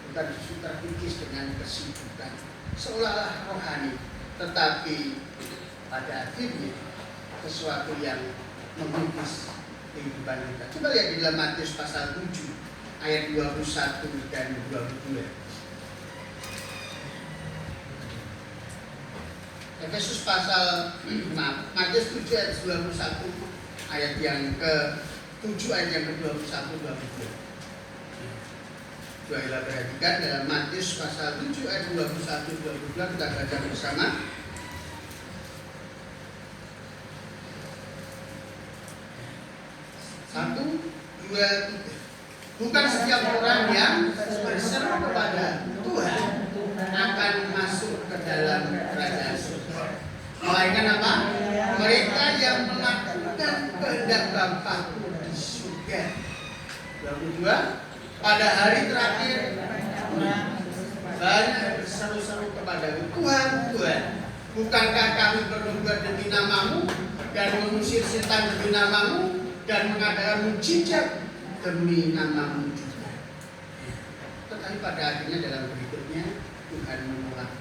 bukan terkikis dengan kesibukan seolah-olah rohani, tetapi pada akhirnya sesuatu yang memukis kehidupan kita. Coba lihat di dalam Matius pasal 7 ayat 21 dan 22. Efesus pasal Matius 7 ayat 21 ayat yang ke-7 ayat yang ke-21 22. Coba perhatikan dalam Matius pasal 7 ayat 21 22 kita baca bersama. Satu, dua, tiga. Bukan setiap orang yang berseru kepada Tuhan akan masuk ke dalam kerajaan surga, melainkan apa? Mereka yang melakukan kehendak Bapa-Ku di surga. 22. Pada hari terakhir banyak berseru-seru kepada Tuhan, bukankah kami bernubuat demi namamu dan mengusir setan demi namamu dan mengadakan mujizat demi namamu juga. Tetapi pada akhirnya dalam berikutnya Tuhan menolak.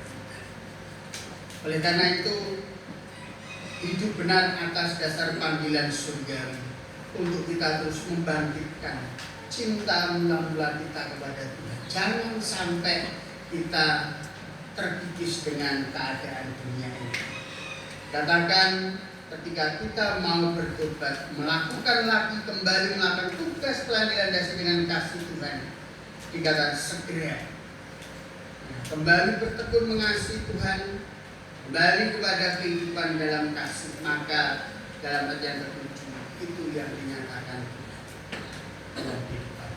Oleh karena itu hidup benar atas dasar panggilan surgawi untuk kita terus membangkitkan cinta mula-mula kita kepada Tuhan. Jangan sampai kita terkikis dengan keadaan dunia ini. Katakan ketika kita mau bertobat, melakukan lagi kembali melakukan tugas pelayanan dasar dengan kasih Tuhan, dikatakan segera kembali bertekun mengasihi Tuhan, kembali kepada kehidupan dalam kasih, maka dalam ayat ke-7 itu yang dinyatakan dalam kehidupan.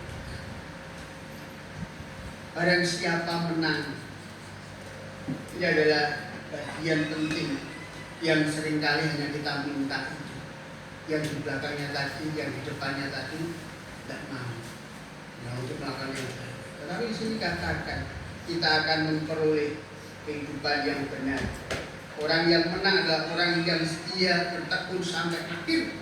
Barang siapa menang, ini adalah bagian penting yang seringkali hanya kita minta itu. Yang di belakangnya tadi, yang di depannya tadi tidak mau. Nah, untuk melakukan yang baik. Tetapi di sini katakan kita akan memperoleh kehidupan yang benar. Orang yang menang adalah orang yang setia bertekun sampai akhir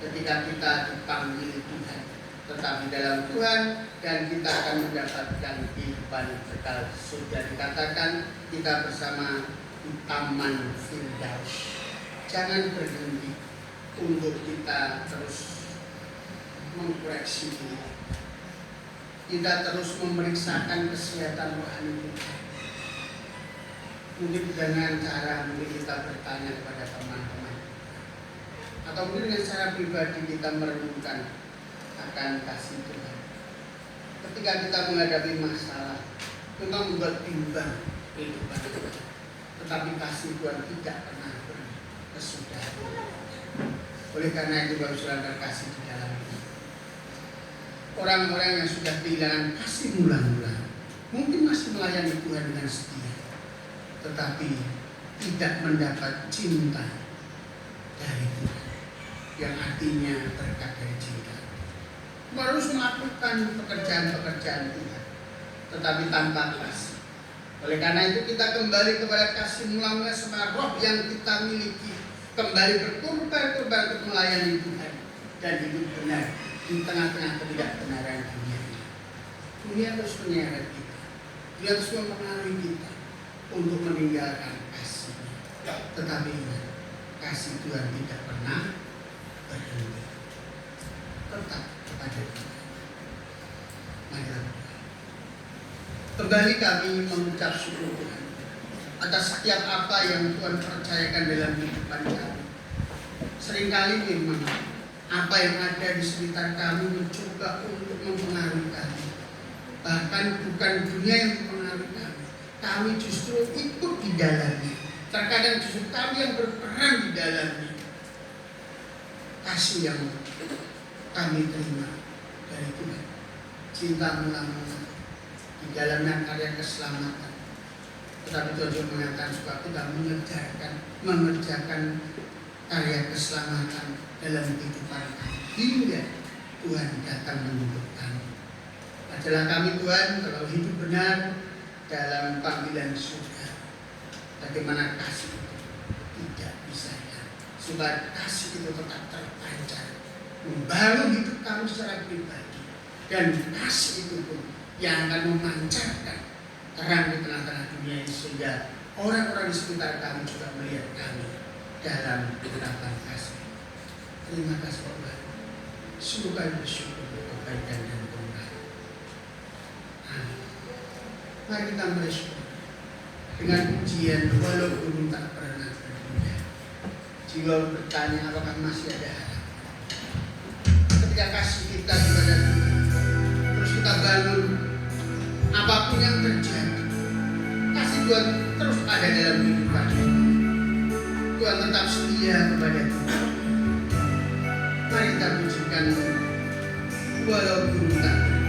ketika kita dipanggil Tuhan. Tetapi dalam Tuhan dan kita akan mendapatkan kehidupan kekal. Sudah dikatakan kita bersama di Taman Firdaus. Jangan berhenti untuk kita terus mengkoreksi diri. Kita terus memeriksakan kesehatan rohani kita. Mungkin dengan cara kita bertanya kepada teman-teman, atau mungkin dengan cara pribadi kita merenungkan akan kasih Tuhan. Ketika kita menghadapi masalah, memang membuat bimbang kehidupan kita. Tetapi kasih Tuhan tidak pernah berkesudahan. Oleh karena itu Bapak Saudara kasih di dalam ini. Orang-orang yang sudah kehilangan kasih mula-mula mungkin masih melayani Tuhan dengan setia, tetapi tidak mendapat cinta dari Tuhan, yang artinya berkat dari cinta. Harus melakukan pekerjaan-pekerjaan Tuhan, tetapi tanpa kasih. Oleh karena itu kita kembali kepada kasih mula-mula sebagai roh yang kita miliki, kembali berkorban untuk melayani Tuhan dan hidup benar di tengah-tengah ketidakbenaran dunia ini. Dunia terus menyeret kita, dunia terus mempengaruhi kita untuk meninggalkan kasih-Nya. Tetapi kasih Tuhan tidak pernah berhenti, tetap kepada kita. Mari kembali kami mengucap syukur Tuhan atas setiap apa yang Tuhan percayakan dalam kehidupan kami. Seringkali memang apa yang ada di sekitar kami mencoba untuk mempengaruhi kami. Bahkan bukan dunia yang mempengaruhi kami, kami justru ikut di dalamnya. Terkadang justru kami yang berperan di dalamnya. Kasih yang kami terima dari Tuhan, cinta mula-mula di dalamnya karya keselamatan. Tetapi Tuhan juga mengatakan supaya kita mengerjakan karya keselamatan dalam kehidupan kami hingga Tuhan datang menjemput kami. Adalah kami Tuhan kalau hidup benar dalam panggilan surga. Bagaimana kasih itu tidak bisa hilang. Supaya kasih itu tetap terpancar, membangun hidup kami secara pribadi. Dan kasih itu pun yang akan memancarkan terang di tengah-tengah dunia ini, sehingga orang-orang di sekitar kami juga melihat kami dalam urapan kasih. Terima kasih Tuhan. Sungguh kami bersyukur untuk kebaikan dan kemuliaan. Amin. Mari kita merespon dengan pujian walaupun tak pernah berbeda. Jiwa bertanya apakah masih ada harapan. Ketika kasih kita kepada Tuhan, terus kita bangun apapun yang terjadi, kasih Tuhan terus ada dalam kehidupan kita. Tuhan tetap setia kepada kita. Mari kita pujikan walaupun tak berbeda.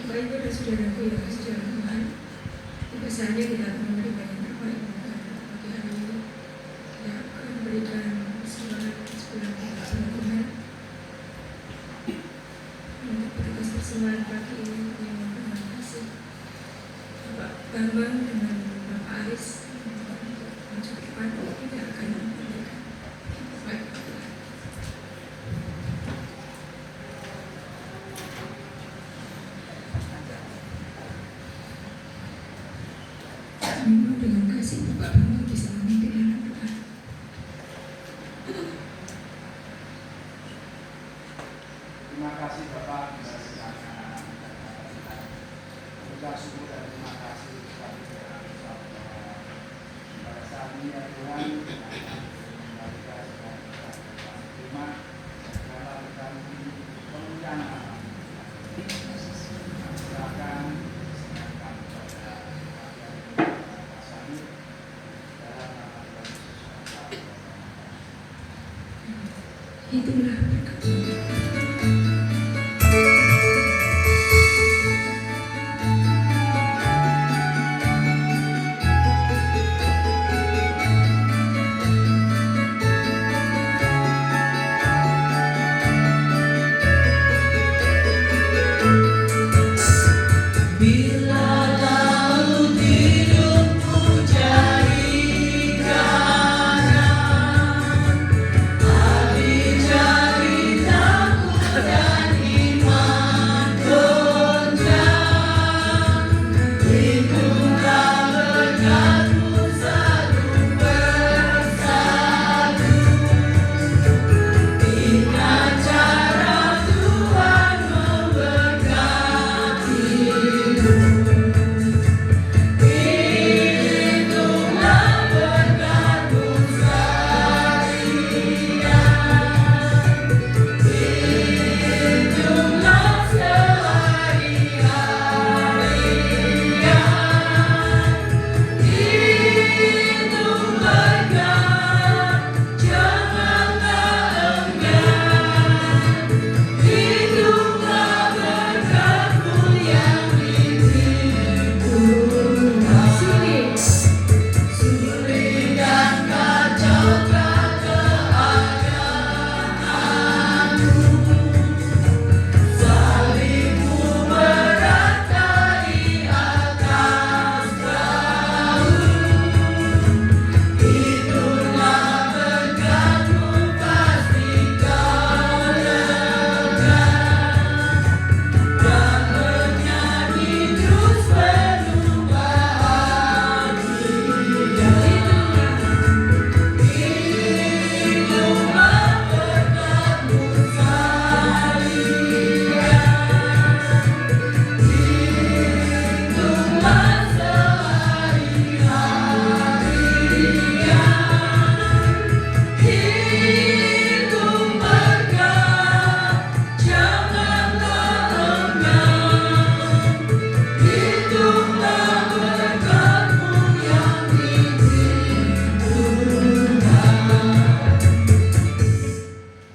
Bapak Ibu dan saudaraku yang kasih dalam Tuhan, kebesarannya kita akan memberikan yang terbaik untuk pagi hari ini. Kita akan memberikan semangat sebulan bersama Tuhan untuk petugas persembahan pagi ini yang terima kasih Bapak Bambang dengan Bapak Aris untuk maju ke depan. Kita akan memberikan baik Tuhan. Memang dengan kasih Bapak Bambang bisa memimpin dalam doa. Terima kasih Bapak, bisa silakan. Ucap syukur dan terima kasih pada saat ini ya Tuhan, kembalikan segala kita terima segala kami pengucapan nama. Silakan silakan kepada Pasani dalam nama Tuhan Yesus. Itulah berkat Tuhan.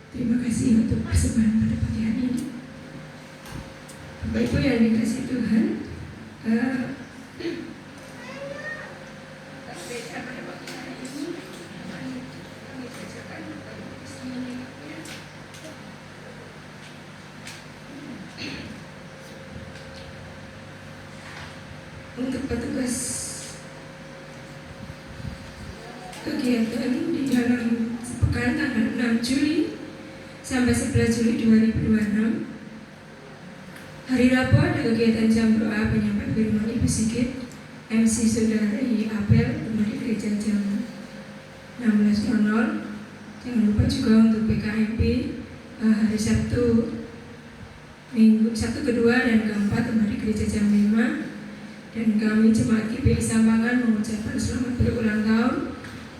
Terima kasih untuk persembahan pada pagi hari ini. Bapak Ibu yang dikasihi Tuhan, gereja pada pagi hari ini kami bacakan bersama-sama. Untuk petugas kegiatan di dalam sepekan tanggal 6 Juli sampai 11 Juli 2026. Hari Rabu ada kegiatan jam doa penyampaian firman Ibu Sigit, MC Saudara Apel, di gereja jam 16.00. Jangan lupa juga untuk PKMP hari Sabtu kedua dan keempat di gereja jam 5. Dan kami jemaat GPI Sambangan mengucapkan selamat berulang tahun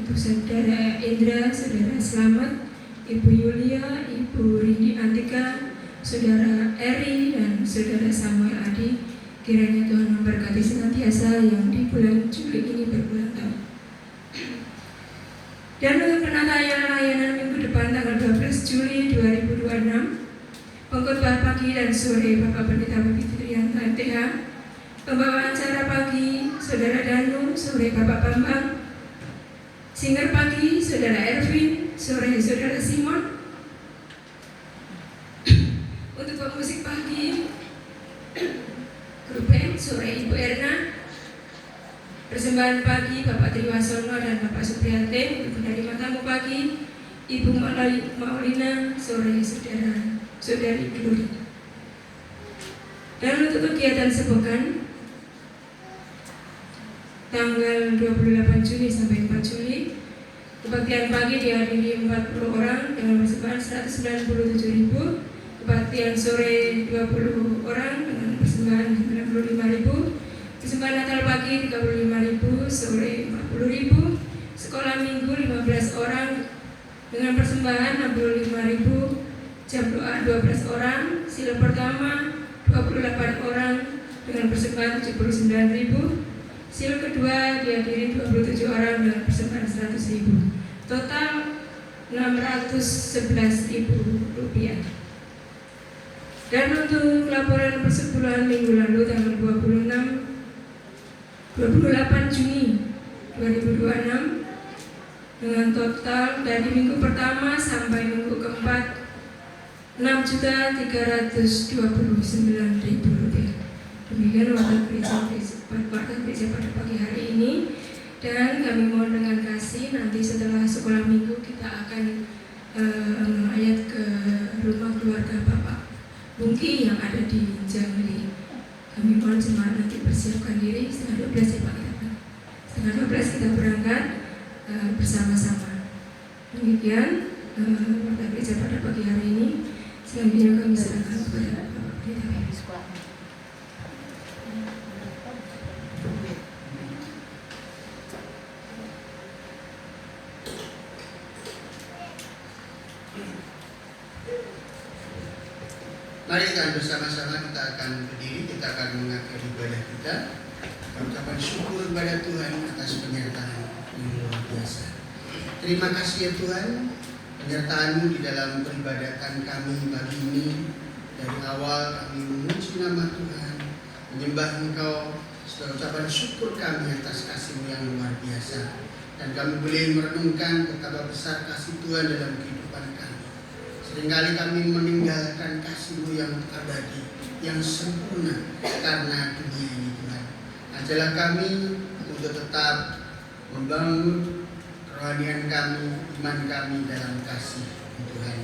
untuk Saudara Indra, Saudara Slamet, Ibu Yulia, Ibu Rindi Antika, Saudara Eri, dan Saudara Samuel Adi. Kiranya Tuhan memberkati senantiasa yang di bulan Juli ini berulang tahun. Dan untuk penatayaan layanan minggu depan tanggal 12 Juli 2026, pengkhotbah pagi dan sore Bapak Pendeta Bibi Trianto Al-Fatihah. Pembawa acara pagi Saudara Danu, sore Bapak Bambang. Singer pagi Saudara Erwin, sore Saudara Simon. Untuk pemusik pagi grup band, sore Ibu Erna. Persembahan pagi Bapak Triwasono dan Bapak Supriyate. Untuk penerima tamu pagi Ibu Maulina, sore Saudari Glory. Dan untuk kegiatan sepekan tanggal 28 Juni sampai 4 Juli, kebaktian pagi dihadiri 40 orang dengan persembahan 197.000, kebaktian sore 20 orang dengan persembahan 95.000, persembahan Natal pagi 35.000, sore 40.000, sekolah minggu 15 orang dengan persembahan 65.000, jam doa 12 orang, sila pertama 28 orang dengan persembahan 79.000. Sil kedua dihadiri 27 orang dengan persembahan 100.000. Total 611.000 rupiah. Dan untuk laporan persepuluhan minggu lalu tanggal 28 Juni 2026 dengan total dari minggu pertama sampai minggu keempat 6.329.000 rupiah. Demikian waktu gereja pada pagi hari ini, dan kami mohon dengan kasih nanti setelah sekolah minggu kita akan ayat ke rumah keluarga Bapak Bungki yang ada di Jambi. Kami mohon jemaat nanti persiapkan diri setengah 12 ya Pak, setengah 12 kita berangkat bersama-sama. Demikian waktu gereja pada pagi hari ini. Selanjutnya kami serahkan kepada Bapak Pendeta. Mari kita bersama-sama kita akan berdiri, kita akan mengakhiri ibadah kita. Ucapan syukur kepada Tuhan atas penyertaan yang luar biasa. Terima kasih ya Tuhan, penyertaan-Mu di dalam peribadatan kami pagi ini. Dari awal kami memuji nama Tuhan, menyembah Engkau, sebagai ucapan syukur kami atas kasih-Mu yang luar biasa. Dan kami boleh merenungkan betapa besar kasih Tuhan dalam kehidupan kami. Seringkali kami meninggalkan kasih-Mu yang abadi, yang sempurna karena dunia ini Tuhan. Ajalah kami untuk tetap membangun kerohanian kami, iman kami dalam kasih Tuhan.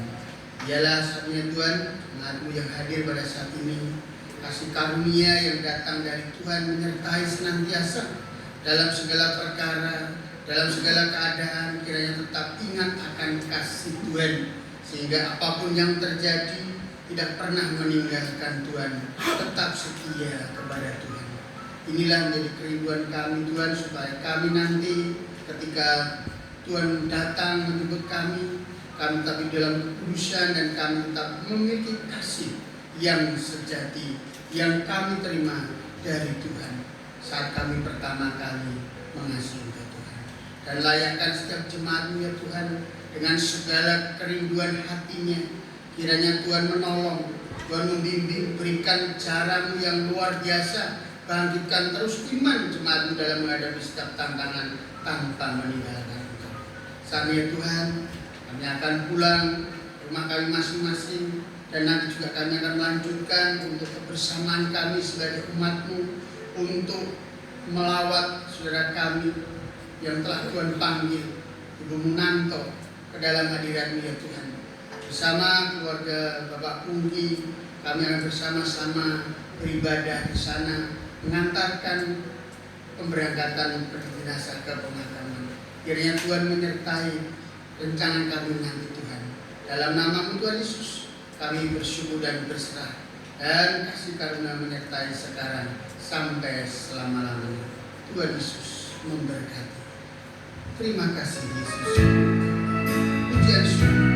Ialah saatnya Tuhan, jemaat-Mu yang hadir pada saat ini, kasih karunia yang datang dari Tuhan menyertai senantiasa dalam segala perkara, dalam segala keadaan. Kiranya tetap ingat akan kasih Tuhan, sehingga apapun yang terjadi tidak pernah meninggalkan Tuhan, tetap setia kepada Tuhan. Inilah menjadi kerinduan kami Tuhan, supaya kami nanti ketika Tuhan datang menjemput kami tapi dalam kekudusan, dan kami tetap memiliki kasih yang sejati yang kami terima dari Tuhan saat kami pertama kali mengasihi Tuhan. Dan layakkan setiap jemaat-Mu ya Tuhan dengan segala kerinduan hatinya. Kiranya Tuhan menolong, Tuhan membimbing, berikan cara-Mu yang luar biasa. Bangkitkan terus iman jemaat-Mu dalam menghadapi setiap tantangan tanpa meninggalkan Engkau. Saatnya Tuhan, kami akan pulang ke rumah kami masing-masing, dan nanti juga kami akan melanjutkan untuk kebersamaan kami sebagai umat-Mu, untuk melawat saudara kami yang telah Tuhan panggil, Ibu Munanto, ke dalam hadirat-Mu ya Tuhan. Bersama keluarga Bapak Pungki, kami akan bersama-sama beribadah di sana, mengantarkan pemberangkatan jenazah ke pemakaman. Kiranya Tuhan menyertai rencana kami nanti Tuhan. Dalam nama-Mu Tuhan Yesus, kami bersyukur dan berserah, dan kasih karunia menyertai sekarang sampai selama-lamanya. Tuhan Yesus memberkati. Terima kasih Yesus. Pujian syukur.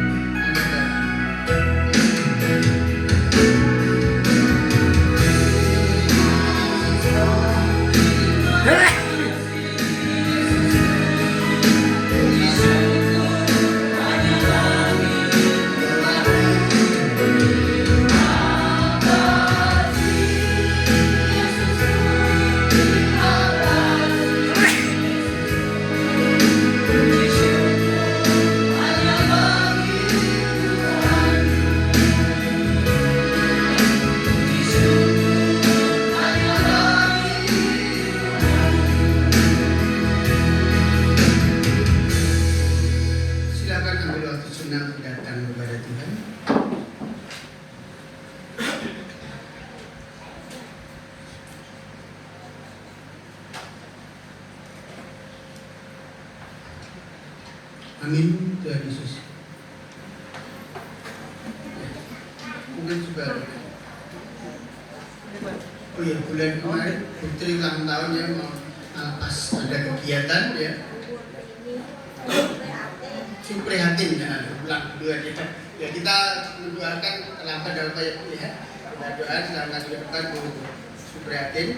Amin Tuhan Yesus. Mungkin juga. Oh iya, bulan kemarin Putri ulang tahun ya, mau pas ada kegiatan ya. Prihatin ya, ulang dua kita. Ya kita mendoakan terlambat dalam banyak ya. Kita doa selamat ke depan Bu Suprihatin.